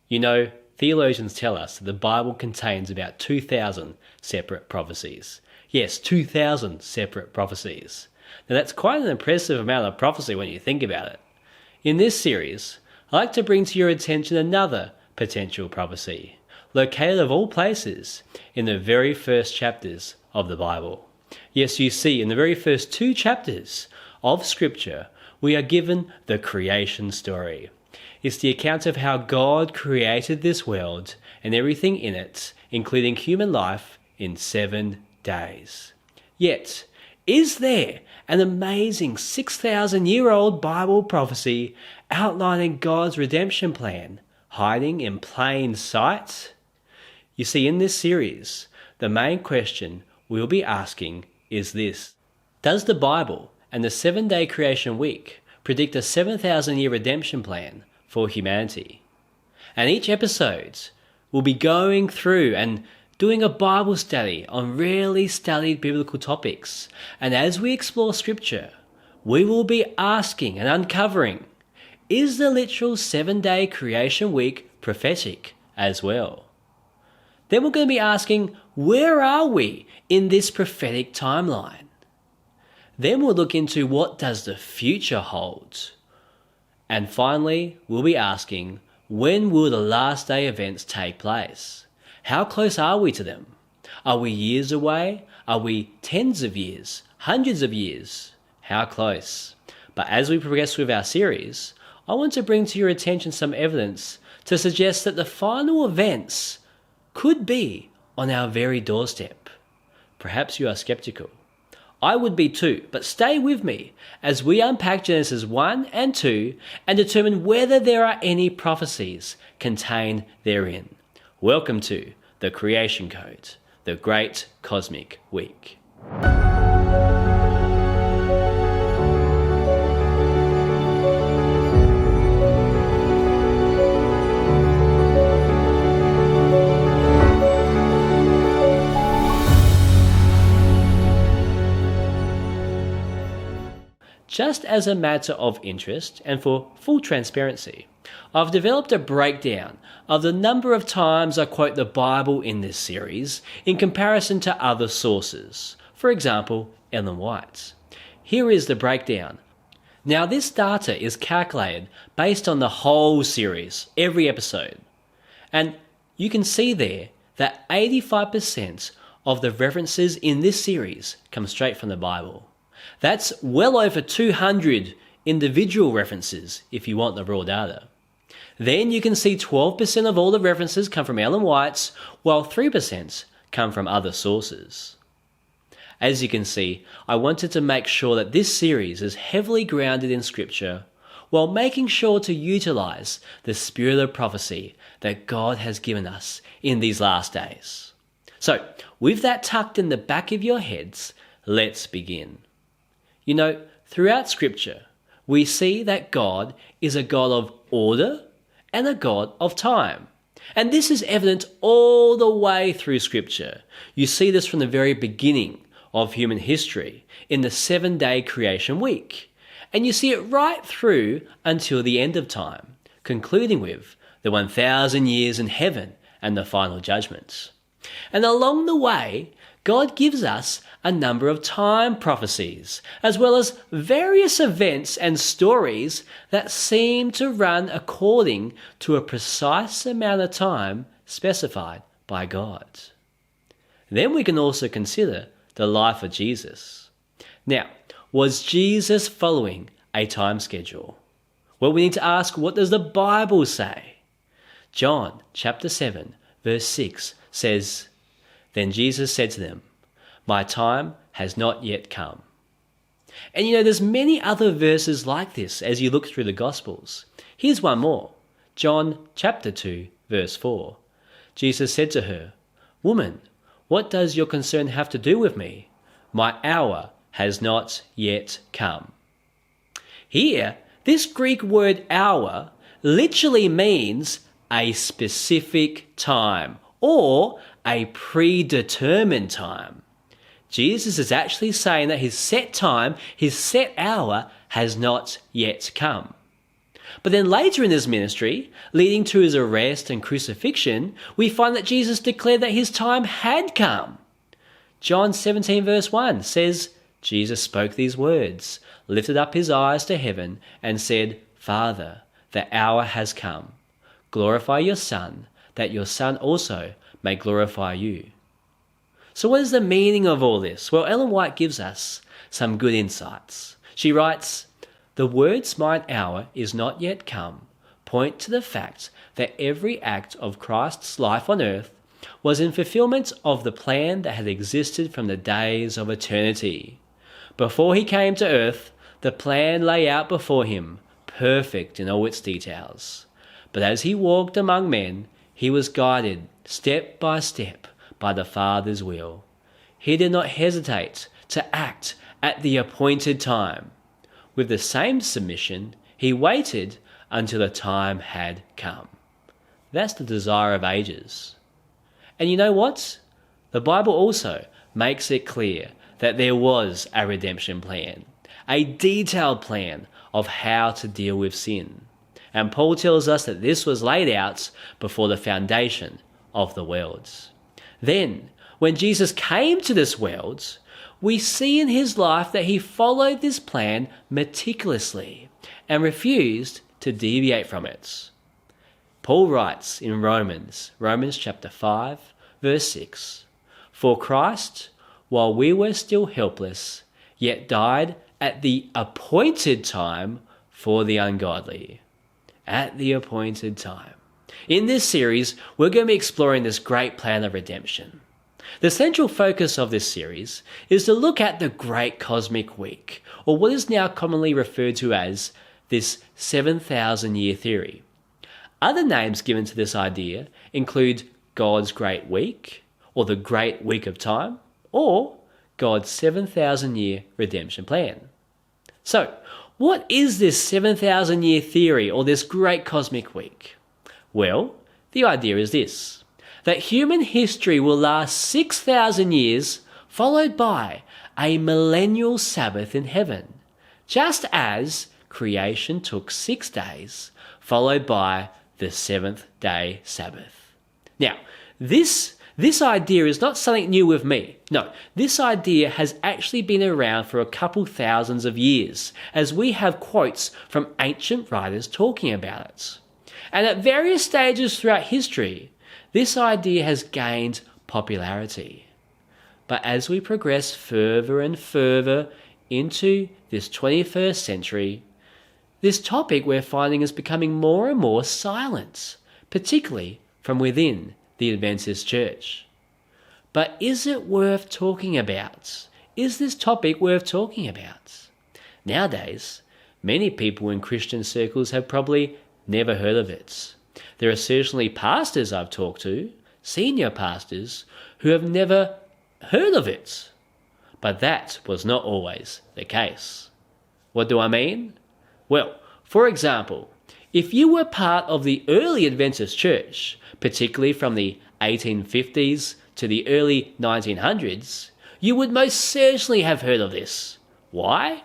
You know, theologians tell us that the Bible contains about 2,000 separate prophecies. Yes, 2,000 separate prophecies. Now that's quite an impressive amount of prophecy when you think about it. In this series, I'd like to bring to your attention another potential prophecy, located of all places in the very first chapters of the Bible. Yes, you see, in the very first 2 chapters of Scripture, we are given the creation story. It's the account of how God created this world and everything in it, including human life, in 7 days. Yet, is there an amazing 6,000-year-old Bible prophecy outlining God's redemption plan, hiding in plain sight? You see, in this series, the main question we'll be asking is this: does the Bible and the 7-day creation week predict a 7,000-year redemption plan for humanity? And each episode will be going through and doing a Bible study on rarely studied biblical topics. And as we explore Scripture, we will be asking and uncovering, is the literal 7-day creation week prophetic as well? Then we're going to be asking, where are we in this prophetic timeline? Then we'll look into, what does the future hold? And finally, we'll be asking, when will the last day events take place? How close are we to them? Are we years away? Are we tens of years? Hundreds of years? How close? But as we progress with our series, I want to bring to your attention some evidence to suggest that the final events could be on our very doorstep. Perhaps you are skeptical. I would be too, but stay with me as we unpack Genesis 1 and 2 and determine whether there are any prophecies contained therein. Welcome to the Creation Code, the Great Cosmic Week. Just as a matter of interest and for full transparency, I've developed a breakdown of the number of times I quote the Bible in this series in comparison to other sources. For example, Ellen White's. Here is the breakdown. Now this data is calculated based on the whole series, every episode. And you can see there that 85% of the references in this series come straight from the Bible. That's well over 200 individual references if you want the raw data. Then you can see 12% of all the references come from Ellen White's, while 3% come from other sources. As you can see, I wanted to make sure that this series is heavily grounded in Scripture, while making sure to utilize the spirit of prophecy that God has given us in these last days. So, with that tucked in the back of your heads, let's begin. You know, throughout Scripture, we see that God is a God of order and a God of time. And this is evident all the way through Scripture. You see this from the very beginning of human history in the 7-day creation week. And you see it right through until the end of time, concluding with the 1,000 years in heaven and the final judgments. And along the way, God gives us a number of time prophecies, as well as various events and stories that seem to run according to a precise amount of time specified by God. Then we can also consider the life of Jesus. Now, was Jesus following a time schedule? Well, we need to ask, what does the Bible say? John chapter 7, verse 6 says, "Then Jesus said to them, 'My time has not yet come.'" And you know, there's many other verses like this as you look through the Gospels. Here's one more. John chapter 2, verse 4. Jesus said to her, "Woman, what does your concern have to do with me? My hour has not yet come." Here, this Greek word hour literally means a specific time or a predetermined time. Jesus is actually saying that his set time, his set hour, has not yet come. But then later in his ministry, leading to his arrest and crucifixion, we find that Jesus declared that his time had come. John 17 verse 1 says, Jesus spoke these words, lifted up his eyes to heaven, and said, Father, the hour has come. Glorify your Son, that your Son also may glorify you. So what is the meaning of all this? Well, Ellen White gives us some good insights. She writes, the words mine hour is not yet come point to the fact that every act of Christ's life on earth was in fulfillment of the plan that had existed from the days of eternity. Before he came to earth, the plan lay out before him, perfect in all its details. But as he walked among men, he was guided step by step by the Father's will. He did not hesitate to act at the appointed time. With the same submission, he waited until the time had come. That's the desire of ages. And you know what? The Bible also makes it clear that there was a redemption plan, a detailed plan of how to deal with sin. And Paul tells us that this was laid out before the foundation of the world. Then, when Jesus came to this world, we see in his life that he followed this plan meticulously and refused to deviate from it. Paul writes in Romans chapter 5, verse 6, For Christ, while we were still helpless, yet died at the appointed time for the ungodly. At the appointed time. In this series, we're going to be exploring this great plan of redemption. The central focus of this series is to look at the Great Cosmic Week, or what is now commonly referred to as this 7,000-year theory. Other names given to this idea include God's Great Week, or the Great Week of Time, or God's 7,000-year redemption plan. So, what is this 7,000-year theory, or this Great Cosmic Week? Well, the idea is this, that human history will last 6,000 years, followed by a millennial Sabbath in heaven, just as creation took 6 days, followed by the seventh-day Sabbath. Now, this idea is not something new with me. No, this idea has actually been around for a couple thousands of years, as we have quotes from ancient writers talking about it. And at various stages throughout history, this idea has gained popularity. But as we progress further and further into this 21st century, this topic we're finding is becoming more and more silent, particularly from within the Adventist church. But is it worth talking about? Is this topic worth talking about? Nowadays, many people in Christian circles have probably never heard of it. There are certainly pastors I've talked to, senior pastors, who have never heard of it. But that was not always the case. What do I mean? Well, for example, if you were part of the early Adventist church, particularly from the 1850s to the early 1900s, you would most certainly have heard of this. Why?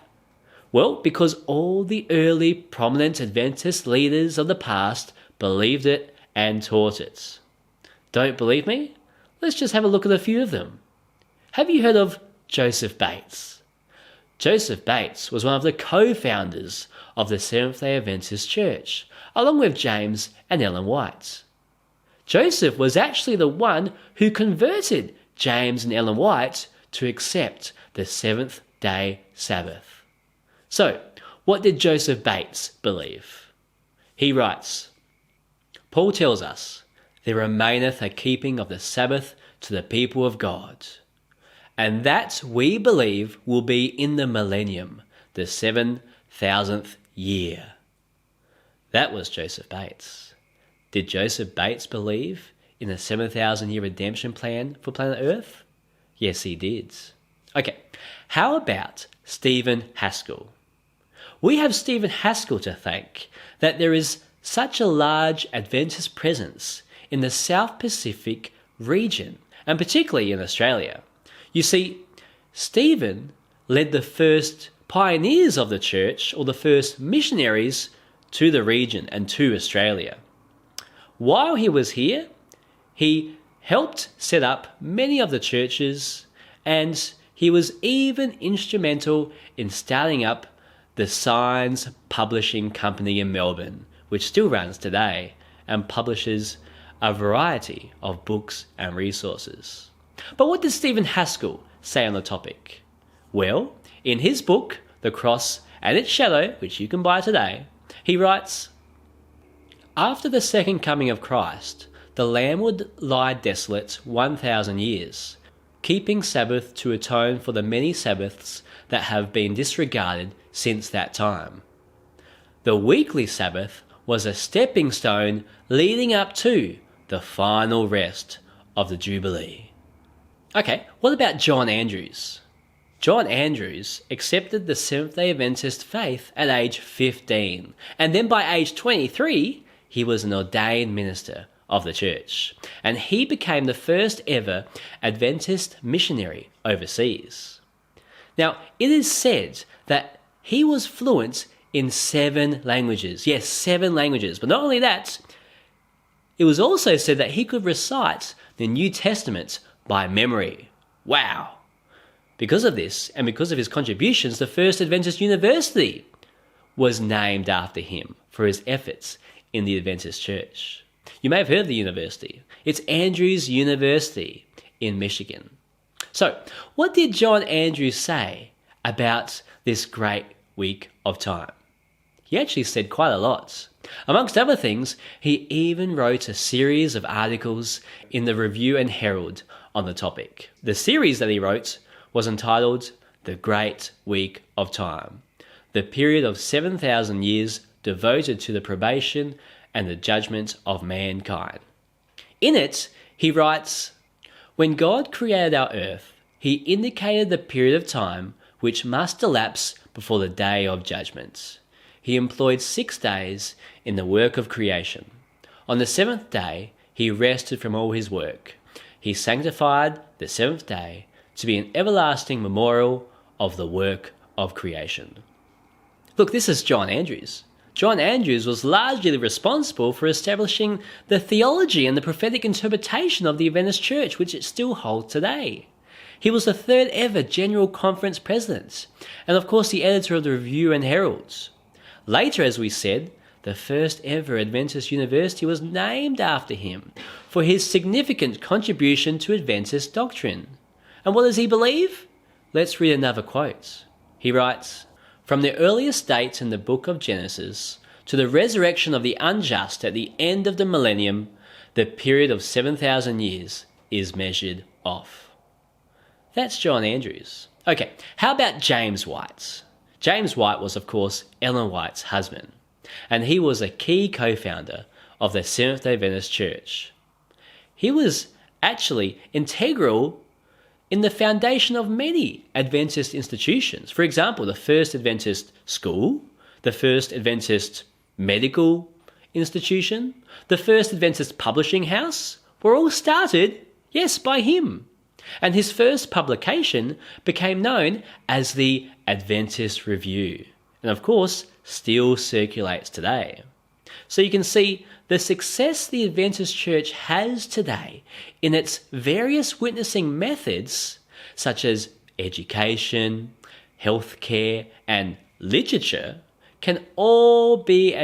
Well, because all the early prominent Adventist leaders of the past believed it and taught it. Don't believe me? Let's just have a look at a few of them. Have you heard of Joseph Bates? Joseph Bates was one of the co-founders of the Seventh-day Adventist Church, along with James and Ellen White. Joseph was actually the one who converted James and Ellen White to accept the seventh-day Sabbath. So, what did Joseph Bates believe? He writes, Paul tells us, there remaineth a keeping of the Sabbath to the people of God, and that we believe will be in the millennium, the 7,000th year. That was Joseph Bates. Did Joseph Bates believe in the 7,000-year redemption plan for planet Earth? Yes, he did. Okay, how about Stephen Haskell? We have Stephen Haskell to thank that there is such a large Adventist presence in the South Pacific region, and particularly in Australia. You see, Stephen led the first pioneers of the church, or the first missionaries, to the region and to Australia. While he was here, he helped set up many of the churches, and he was even instrumental in starting up the Signs Publishing Company in Melbourne, which still runs today and publishes a variety of books and resources. But what does Stephen Haskell say on the topic? Well, in his book, The Cross and Its Shadow, which you can buy today, he writes, "After the second coming of Christ, the Lamb would lie desolate 1,000 years, keeping Sabbath to atone for the many Sabbaths that have been disregarded since that time. The weekly Sabbath was a stepping stone leading up to the final rest of the Jubilee." Okay, what about John Andrews? John Andrews accepted the Seventh-day Adventist faith at age 15, and then by age 23, he was an ordained minister of the church, and he became the first ever Adventist missionary overseas. Now, it is said that he was fluent in 7 languages. Yes, 7 languages. But not only that, it was also said that he could recite the New Testament by memory. Wow! Because of this, and because of his contributions, the first Adventist university was named after him for his efforts in the Adventist church. You may have heard of the university. It's Andrews University in Michigan. So, what did John Andrews say about this great week of time? He actually said quite a lot. Amongst other things, he even wrote a series of articles in the Review and Herald on the topic. The series that he wrote was entitled The Great Week of Time, the period of 7,000 years devoted to the probation and the judgment of mankind. In it, he writes, "When God created our earth, he indicated the period of time which must elapse before the day of judgment. He employed 6 days in the work of creation. On the 7th day, he rested from all his work. He sanctified the 7th day to be an everlasting memorial of the work of creation." Look, this is John Andrews. John Andrews was largely responsible for establishing the theology and the prophetic interpretation of the Adventist Church, which it still holds today. He was the 3rd ever General Conference President, and of course the editor of the Review and Herald. Later, as we said, the first ever Adventist university was named after him for his significant contribution to Adventist doctrine. And what does he believe? Let's read another quote. He writes, "From the earliest dates in the book of Genesis to the resurrection of the unjust at the end of the millennium, the period of 7,000 years is measured off." That's John Andrews. Okay, how about James White? James White was, of course, Ellen White's husband, and he was a key co-founder of the Seventh-day Adventist Church. He was actually integral in the foundation of many Adventist institutions. For example, the first Adventist school, the first Adventist medical institution, the first Adventist publishing house were all started, yes, by him. And his first publication became known as the Adventist Review, and of course still circulates today. So you can see the success the Adventist Church has today in its various witnessing methods, such as education, healthcare, and literature, can all be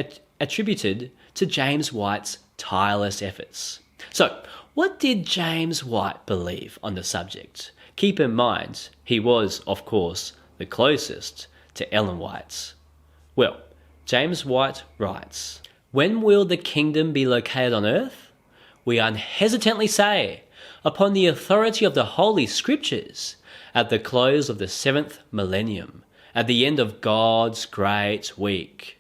attributed to James White's tireless efforts. So, what did James White believe on the subject? Keep in mind, he was, of course, the closest to Ellen White. Well, James White writes, "When will the kingdom be located on earth? We unhesitantly say, upon the authority of the Holy Scriptures, at the close of the 7th millennium, at the end of God's great week."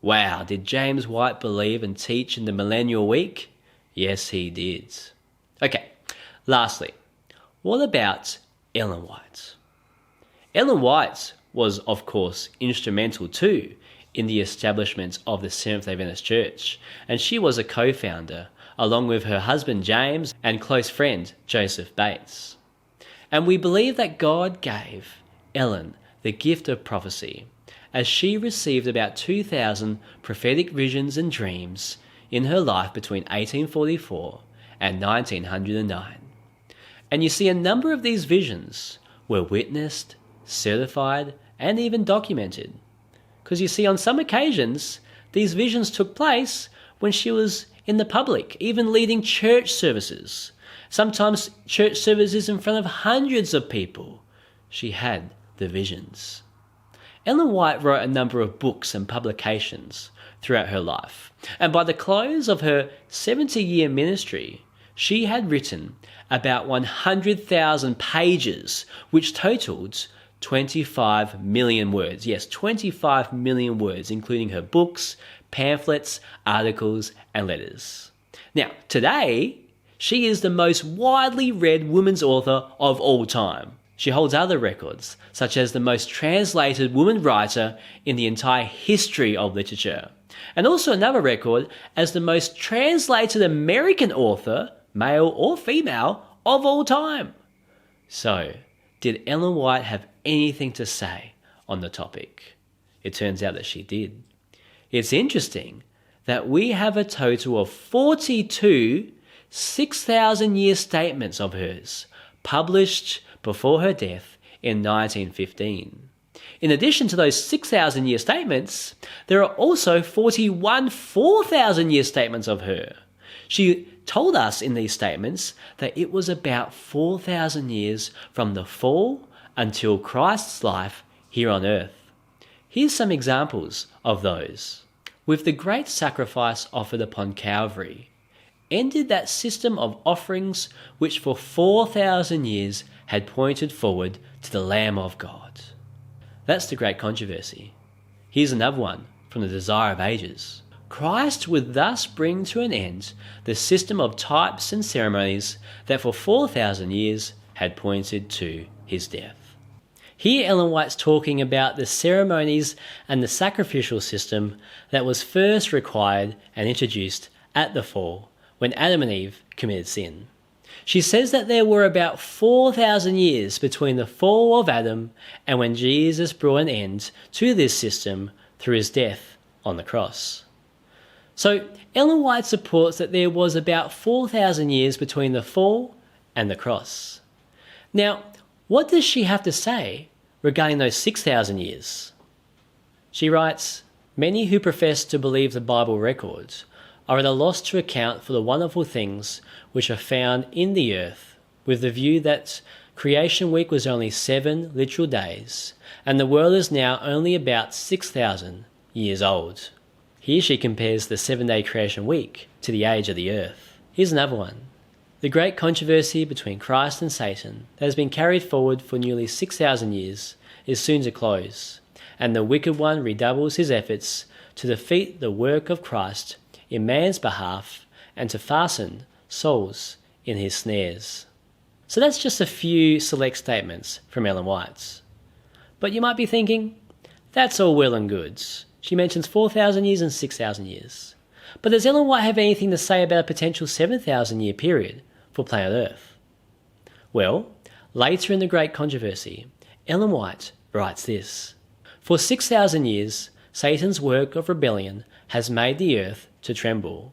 Wow, did James White believe and teach in the millennial week? Yes, he did. Okay, lastly, what about Ellen White? Ellen White was, of course, instrumental too in the establishment of the Seventh-day Adventist Church, and she was a co-founder, along with her husband James and close friend Joseph Bates. And we believe that God gave Ellen the gift of prophecy, as she received about 2,000 prophetic visions and dreams in her life between 1844 and 1909. And you see, a number of these visions were witnessed, certified, and even documented. Because you see, on some occasions, these visions took place when she was in the public, even leading church services. Sometimes church services in front of hundreds of people. She had the visions. Ellen White wrote a number of books and publications throughout her life, and by the close of her 70-year ministry, she had written about 100,000 pages, which totaled 25 million words. Yes, 25 million words, including her books, pamphlets, articles, and letters. Now, today, she is the most widely read women's author of all time. She holds other records, such as the most translated woman writer in the entire history of literature, and also another record as the most translated American author, male or female, of all time. So, did Ellen White have anything to say on the topic? It turns out that she did. It's interesting that we have a total of 42 6,000-year statements of hers published before her death in 1915. In addition to those 6,000-year statements, there are also 41 4,000-year statements of her. She told us in these statements that it was about 4,000 years from the fall until Christ's life here on earth. Here's some examples of those. With the great sacrifice offered upon Calvary, ended that system of offerings which for 4,000 years had pointed forward to the Lamb of God. That's the great controversy. Here's another one from the Desire of Ages. Christ would thus bring to an end the system of types and ceremonies that for 4,000 years had pointed to his death. Here Ellen White's talking about the ceremonies and the sacrificial system that was first required and introduced at the fall when Adam and Eve committed sin. She says that there were about 4,000 years between the fall of Adam and when Jesus brought an end to this system through his death on the cross. So Ellen White supports that there was about 4,000 years between the fall and the cross. Now, what does she have to say regarding those 6,000 years? She writes, "Many who profess to believe the Bible records are at a loss to account for the wonderful things which are found in the earth, with the view that creation week was only 7 literal days, and the world is now only about 6,000 years old." Here she compares the 7-day creation week to the age of the earth. Here's another one. The great controversy between Christ and Satan that has been carried forward for nearly 6,000 years is soon to close, and the wicked one redoubles his efforts to defeat the work of Christ in man's behalf and to fasten souls in his snares. So that's just a few select statements from Ellen White. But you might be thinking, that's all well and good. She mentions 4,000 years and 6,000 years. But does Ellen White have anything to say about a potential 7,000-year period for planet Earth? Well, later in the Great Controversy, Ellen White writes this: "For 6,000 years, Satan's work of rebellion has made the earth to tremble.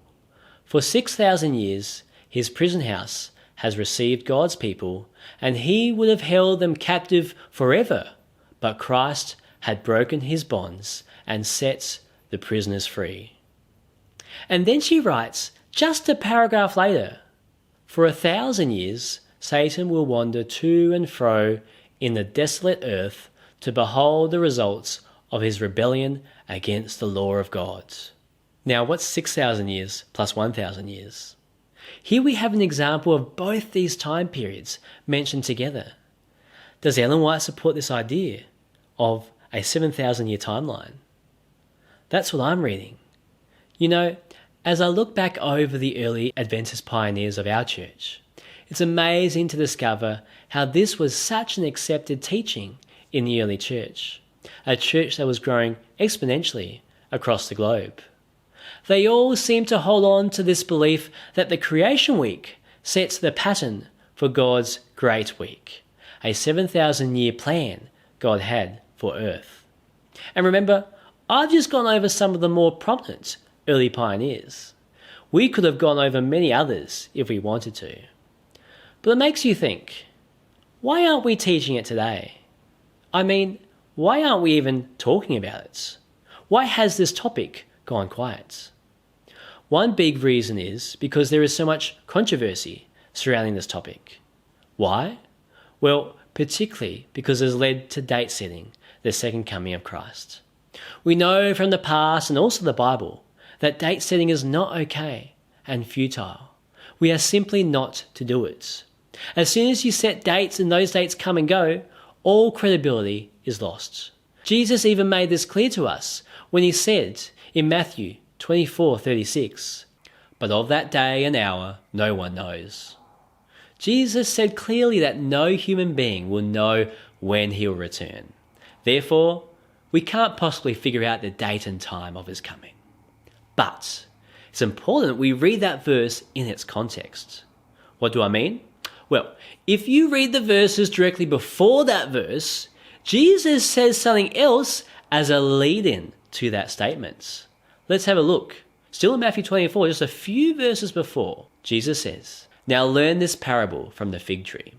For 6,000 years, his prison house has received God's people, and he would have held them captive forever, but Christ had broken his bonds and set the prisoners free." And then she writes, just a paragraph later, "For 1,000 years, Satan will wander to and fro in the desolate earth to behold the results of his rebellion against the law of God." Now, what's 6,000 years plus 1,000 years? Here we have an example of both these time periods mentioned together. Does Ellen White support this idea of a 7,000-year timeline? That's what I'm reading. You know, as I look back over the early Adventist pioneers of our church, it's amazing to discover how this was such an accepted teaching in the early church, a church that was growing exponentially across the globe. They all seem to hold on to this belief that the creation week sets the pattern for God's great week, a 7,000-year plan God had for earth. And remember, I've just gone over some of the more prominent early pioneers. We could have gone over many others if we wanted to. But it makes you think, why aren't we teaching it today? I mean, why aren't we even talking about it? Why has this topic gone quiet? One big reason is because there is so much controversy surrounding this topic. Why? Well, particularly because it has led to date setting the second coming of Christ. We know from the past and also the Bible that date setting is not okay and futile. We are simply not to do it. As soon as you set dates and those dates come and go, all credibility is lost. Jesus even made this clear to us when he said in Matthew 24:36, "But of that day and hour no one knows." Jesus said clearly that no human being will know when he will return. Therefore, we can't possibly figure out the date and time of his coming. But it's important we read that verse in its context. What do I mean? Well, if you read the verses directly before that verse, Jesus says something else as a lead-in to that statement. Let's have a look. Still in Matthew 24, just a few verses before, Jesus says, "Now learn this parable from the fig tree.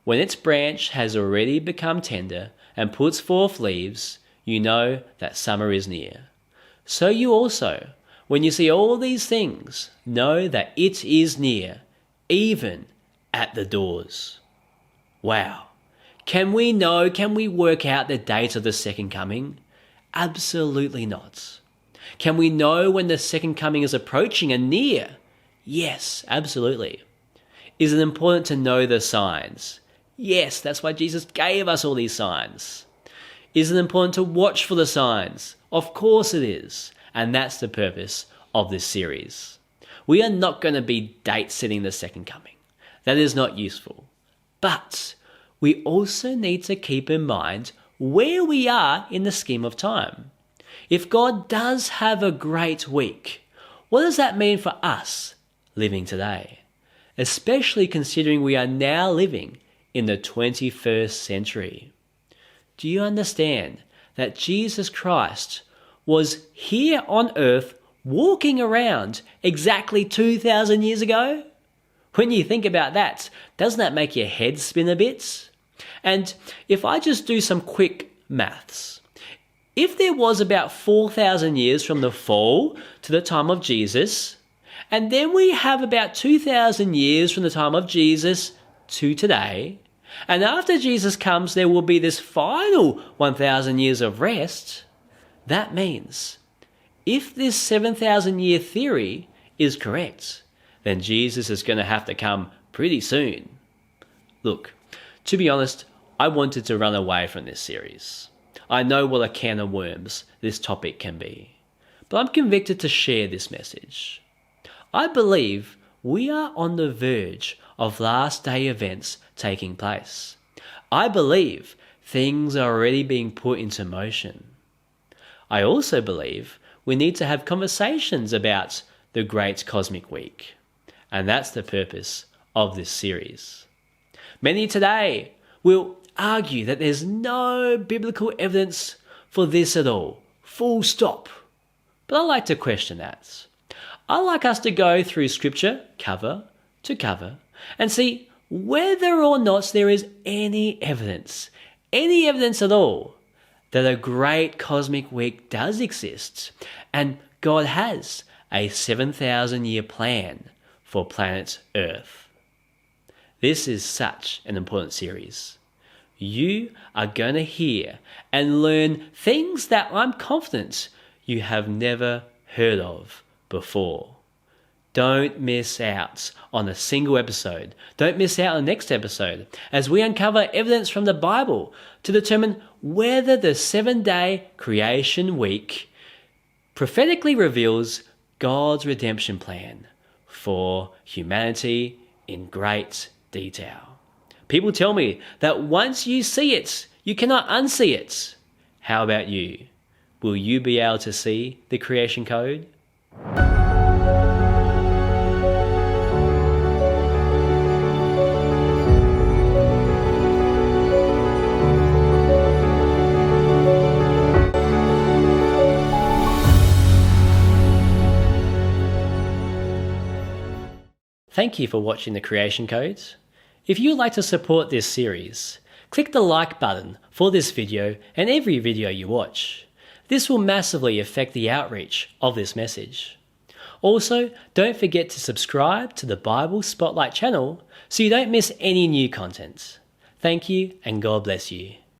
When its branch has already become tender and puts forth leaves, you know that summer is near. So you also, when you see all these things, know that it is near, even at the doors." Wow. Can we work out the date of the second coming? Absolutely not. Can we know when the second coming is approaching and near? Yes, absolutely. Is it important to know the signs? Yes, that's why Jesus gave us all these signs. Is it important to watch for the signs? Of course it is. And that's the purpose of this series. We are not going to be date setting the second coming. That is not useful. But we also need to keep in mind where we are in the scheme of time. If God does have a great week, what does that mean for us living today? Especially considering we are now living in the 21st century. Do you understand that Jesus Christ was here on earth walking around exactly 2,000 years ago? When you think about that, doesn't that make your head spin a bit? And if I just do some quick maths, if there was about 4,000 years from the fall to the time of Jesus, and then we have about 2,000 years from the time of Jesus to today, and after Jesus comes there will be this final 1,000 years of rest, that means if this 7,000 year theory is correct, then Jesus is going to have to come pretty soon. Look, to be honest, I wanted to run away from this series. I know what a can of worms this topic can be, but I'm convicted to share this message. I believe we are on the verge of last day events taking place. I believe things are already being put into motion. I also believe we need to have conversations about the Great Cosmic Week, and that's the purpose of this series. Many today will argue that there's no biblical evidence for this at all, full stop. But I like to question that. I like us to go through Scripture cover to cover and see whether or not there is any evidence at all, that a great cosmic week does exist and God has a 7,000 year plan for planet Earth. This is such an important series. You are going to hear and learn things that I'm confident you have never heard of before. Don't miss out on a single episode. Don't miss out on the next episode as we uncover evidence from the Bible to determine whether the 7-day creation week prophetically reveals God's redemption plan for humanity in great detail. People tell me that once you see it, you cannot unsee it. How about you? Will you be able to see the creation code? Thank you for watching the Creation Codes. If you'd like to support this series, click the like button for this video and every video you watch. This will massively affect the outreach of this message. Also, don't forget to subscribe to the Bible Spotlight channel so you don't miss any new content. Thank you and God bless you.